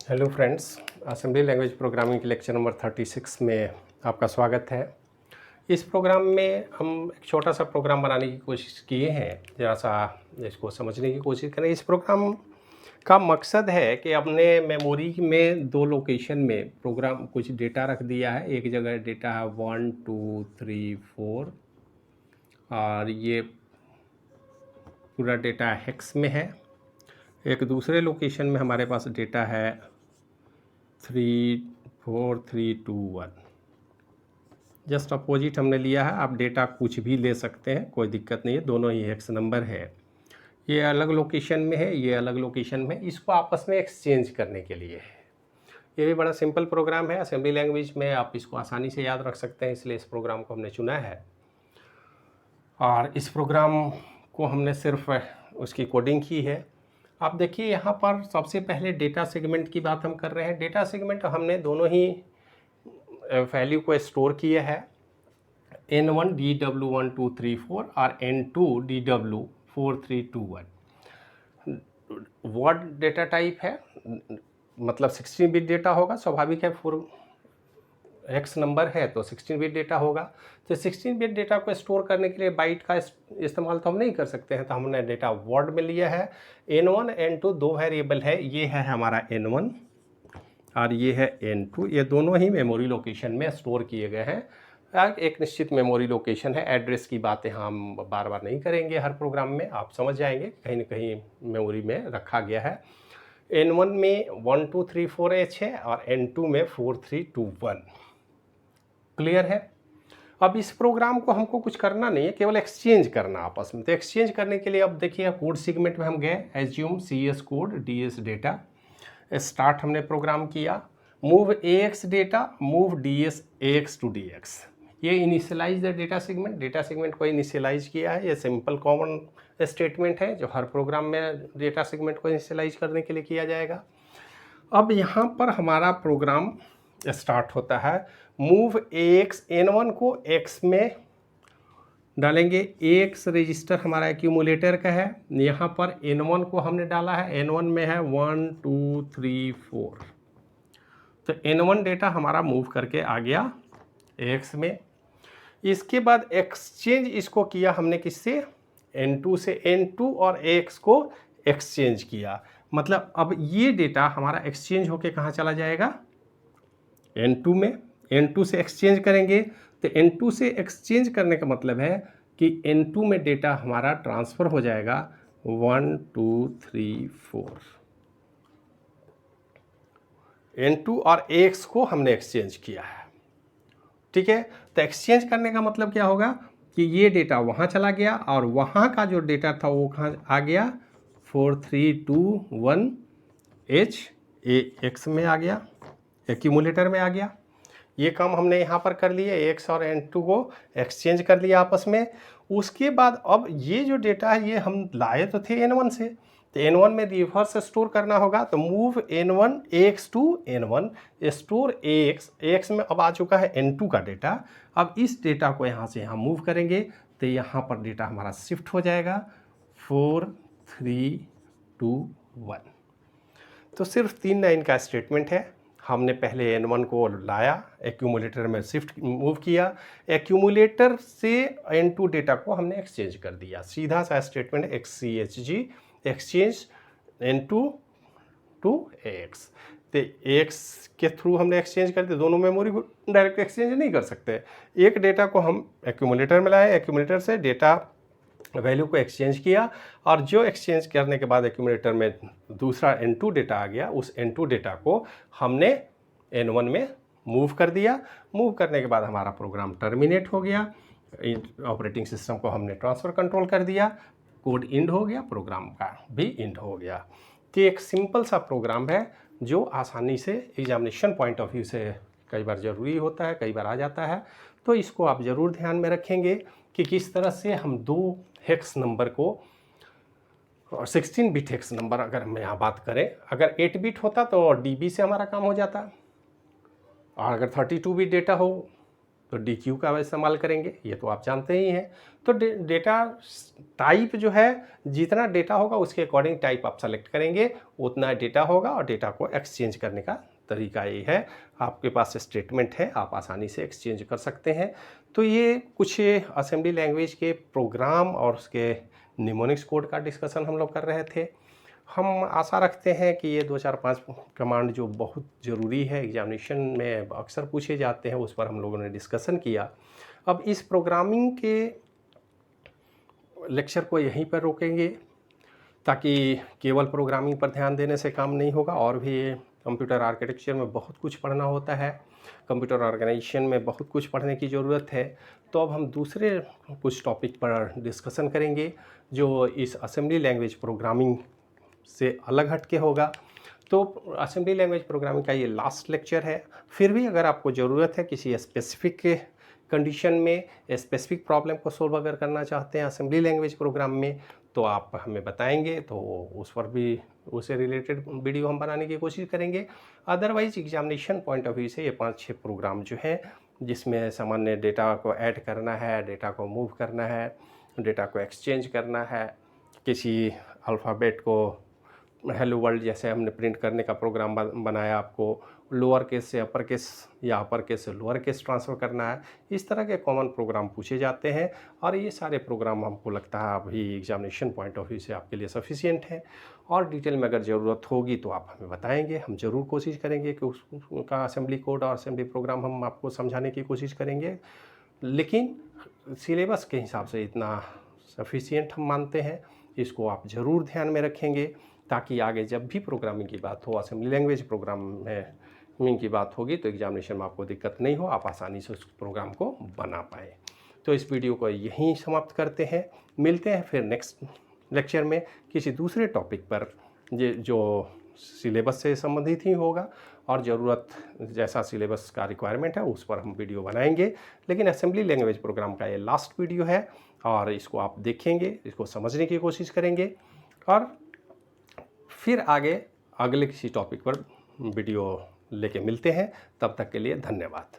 Hello friends, assembly language programming के lecture number 36 में आपका स्वागत है। इस प्रोग्राम में हम एक छोटा सा प्रोग्राम बनाने की कोशिश किए हैं, ज़रा सा इसको समझने की कोशिश करें। इस प्रोग्राम का मकसद है कि अपने मेमोरी में दो लोकेशन में प्रोग्राम कुछ डेटा रख दिया है। एक जगह डेटा है 1 2 3 4 और ये पूरा डेटा हेक्स में है। एक दूसरे लोकेशन में हमारे पास डेटा है 3 4 3 2 1। जस्ट अपोजिट हमने लिया है। आप डेटा कुछ भी ले सकते हैं, कोई दिक्कत नहीं है, दोनों ही हेक्स नंबर है। ये अलग लोकेशन में है, ये अलग लोकेशन में, इसको आपस में एक्सचेंज करने के लिए है। ये भी बड़ा सिंपल प्रोग्राम है। असेंबली लैंग्वेज में आप इसको आसानी से याद रख सकते हैं, इसलिए इस प्रोग्राम को हमने चुना है। और इस प्रोग्राम को हमने सिर्फ उसकी कोडिंग की है। आप देखिए यहाँ पर सबसे पहले डेटा सेगमेंट की बात हम कर रहे हैं। डेटा सेगमेंट हमने दोनों ही वैल्यू को स्टोर किया है, N1 DW1234 और N2 DW4321। Word data type है, मतलब 16 बिट डेटा होगा। स्वाभाविक है, 4 हेक्स नंबर है तो 16 बिट डेटा होगा। तो 16 बिट डेटा को स्टोर करने के लिए बाइट का इस्तेमाल तो हम नहीं कर सकते हैं, तो हमने डेटा वर्ड में लिया है। N1 N2 दो वेरिएबल है, ये है हमारा N1 और ये है N2। ये दोनों ही मेमोरी लोकेशन में स्टोर किए गए हैं। एक निश्चित मेमोरी लोकेशन है। एड्रेस की बातें हम बार बार नहीं करेंगे, हर प्रोग्राम में आप समझ जाएंगे कहीं ना कहीं मेमोरी में रखा गया है। N1 में 1 2 3 4 H है और N2 में 4 3 2 1। क्लियर है। अब इस प्रोग्राम को हमको कुछ करना नहीं है, केवल एक्सचेंज करना आपस में। तो एक्सचेंज करने के लिए अब देखिए कोड सेगमेंट में हम गए, assume CS code DS data, start हमने प्रोग्राम किया। Move AX data, move DS AX to DX। ये initialize the data segment, data segment को इनिशियलाइज किया है। ये सिंपल कॉमन स्टेटमेंट है जो हर प्रोग्राम में डेटा सेगमेंट को इनिशियलाइज करने के लिए किया जाएगा। अब यहाँ पर हमारा प्रोग्राम स्टार्ट होता है। मूव AX, N1 को X में डालेंगे। AX रजिस्टर हमारा एक्यूमुलेटर का है। यहाँ पर N1 को हमने डाला है, N1 में है 1 2 3 4। तो N1 डेटा हमारा मूव करके आ गया AX में। इसके बाद एक्सचेंज इसको किया हमने किससे, N2 से। N2 और AX को एक्सचेंज किया, मतलब अब ये डेटा हमारा एक्सचेंज होके कहाँ चला जाएगा, N2 में। N2 से एक्सचेंज करेंगे तो N2 से एक्सचेंज करने का मतलब है कि N2 में डेटा हमारा ट्रांसफ़र हो जाएगा 1 2 3 4। N2 और AX को हमने एक्सचेंज किया है, ठीक है। तो एक्सचेंज करने का मतलब क्या होगा कि ये डेटा वहाँ चला गया और वहाँ का जो डेटा था वो कहाँ आ गया, 4 3 2 1 H AX में आ गया, एक्यूमुलेटर में आ गया। ये काम हमने यहाँ पर कर लिया, AX और N2 को एक्सचेंज कर लिया आपस में। उसके बाद अब ये जो डेटा है ये हम लाए तो थे N1 से, तो N1 में रिवर्स स्टोर करना होगा। तो move N1 AX to N1, store AX में अब आ चुका है N2 का डेटा। अब इस डेटा को यहाँ से यहाँ मूव करेंगे तो यहाँ पर डेटा हमारा शिफ्ट हो जाएगा 4 3 2 1। तो सिर्फ 3 लाइन का स्टेटमेंट है। हमने पहले N1 को लाया, एक्यूमुलेटर में शिफ्ट मूव किया, एक्यूमुलेटर से N2 डेटा को हमने एक्सचेंज कर दिया। सीधा सा statement XCHG, exchange N2 to AX। तो AX के थ्रू हमने एक्सचेंज कर दिया। दोनों मेमोरी को डायरेक्ट एक्सचेंज नहीं कर सकते। एक डेटा को हम एक्यूमुलेटर में लाए, एक्यूमुलेटर से डेटा वैल्यू को एक्सचेंज किया और जो एक्सचेंज करने के बाद एक्यूमुलेटर में दूसरा N2 डेटा आ गया, उस N2 डेटा को हमने N1 में मूव कर दिया। मूव करने के बाद हमारा प्रोग्राम टर्मिनेट हो गया, ऑपरेटिंग सिस्टम को हमने ट्रांसफ़र कंट्रोल कर दिया, कोड इंड हो गया, प्रोग्राम का भी इंड हो गया। तो एक सिंपल सा प्रोग्राम है जो आसानी से एग्जामिनेशन पॉइंट ऑफ व्यू से कई बार ज़रूरी होता है, कई बार आ जाता है। तो इसको आप ज़रूर ध्यान में रखेंगे कि किस तरह से हम 2 हेक्स नंबर को, और 16 बिट हेक्स नंबर अगर हम यहाँ बात करें, अगर 8 बिट होता तो DB से हमारा काम हो जाता, और अगर 32 बिट डेटा हो तो DQ का इस्तेमाल करेंगे, ये तो आप जानते ही हैं। तो डेटा टाइप जो है, जितना डेटा होगा उसके अकॉर्डिंग टाइप आप सेलेक्ट करेंगे, उतना डेटा होगा और डेटा को एक्सचेंज करने का तरीका ये है। आपके पास स्टेटमेंट है, आप आसानी से एक्सचेंज कर सकते हैं। तो ये कुछ असेंबली लैंग्वेज के प्रोग्राम और उसके निमोनिक्स कोड का डिस्कशन हम लोग कर रहे थे। हम आशा रखते हैं कि ये 2-4-5 कमांड जो बहुत ज़रूरी है, एग्जामिनेशन में अक्सर पूछे जाते हैं, उस पर हम लोगों ने डिस्कशन किया। अब इस प्रोग्रामिंग के लेक्चर को यहीं पर रोकेंगे, ताकि केवल प्रोग्रामिंग पर ध्यान देने से काम नहीं होगा, और भी कंप्यूटर आर्किटेक्चर में बहुत कुछ पढ़ना होता है, कंप्यूटर ऑर्गेनाइजेशन में बहुत कुछ पढ़ने की ज़रूरत है। तो अब हम दूसरे कुछ टॉपिक पर डिस्कशन करेंगे जो इस असेंबली लैंग्वेज प्रोग्रामिंग से अलग हट के होगा। तो असेंबली लैंग्वेज प्रोग्रामिंग का ये लास्ट लेक्चर है। फिर भी अगर आपको ज़रूरत है किसी स्पेसिफिक कंडीशन में, स्पेसिफिक प्रॉब्लम को सोल्व अगर करना चाहते हैं असेंबली लैंग्वेज प्रोग्राम में, तो आप हमें बताएंगे, तो उस पर भी उससे रिलेटेड वीडियो हम बनाने की कोशिश करेंगे। Otherwise examination point of view से ये 5-6 प्रोग्राम जो हैं, जिसमें सामान्य डेटा को ऐड करना है, डेटा को मूव करना है, डेटा को एक्सचेंज करना है, किसी अल्फ़ाबेट को हेलो वर्ल्ड जैसे हमने प्रिंट करने का प्रोग्राम बनाया, आपको लोअर केस से अपर केस या अपर केस से लोअर केस ट्रांसफ़र करना है, इस तरह के कॉमन प्रोग्राम पूछे जाते हैं। और ये सारे प्रोग्राम हमको लगता है अभी एग्जामिनेशन पॉइंट ऑफ व्यू से आपके लिए सफिशिएंट है। और डिटेल में अगर ज़रूरत होगी तो आप हमें बताएंगे, हम ज़रूर कोशिश करेंगे कि उसका असेंबली कोड और असेंबली प्रोग्राम हम आपको समझाने की कोशिश करेंगे। लेकिन सिलेबस के हिसाब से इतना सफिशिएंट हम मानते हैं, इसको आप ज़रूर ध्यान में रखेंगे, ताकि आगे जब भी प्रोग्रामिंग की बात हो, असेंबली लैंग्वेज प्रोग्रामिंग की बात होगी, तो एग्जामिनेशन में आपको दिक्कत नहीं हो, आप आसानी से उस प्रोग्राम को बना पाएँ। तो इस वीडियो को यहीं समाप्त करते हैं, मिलते हैं फिर नेक्स्ट लेक्चर में किसी दूसरे टॉपिक पर जो सिलेबस से संबंधित ही होगा, और ज़रूरत जैसा सिलेबस का रिक्वायरमेंट है उस पर हम वीडियो बनाएंगे। लेकिन असेंबली लैंग्वेज प्रोग्राम का ये लास्ट वीडियो है, और इसको आप देखेंगे, इसको समझने की कोशिश करेंगे, और फिर आगे अगले किसी टॉपिक पर वीडियो लेके मिलते हैं। तब तक के लिए धन्यवाद।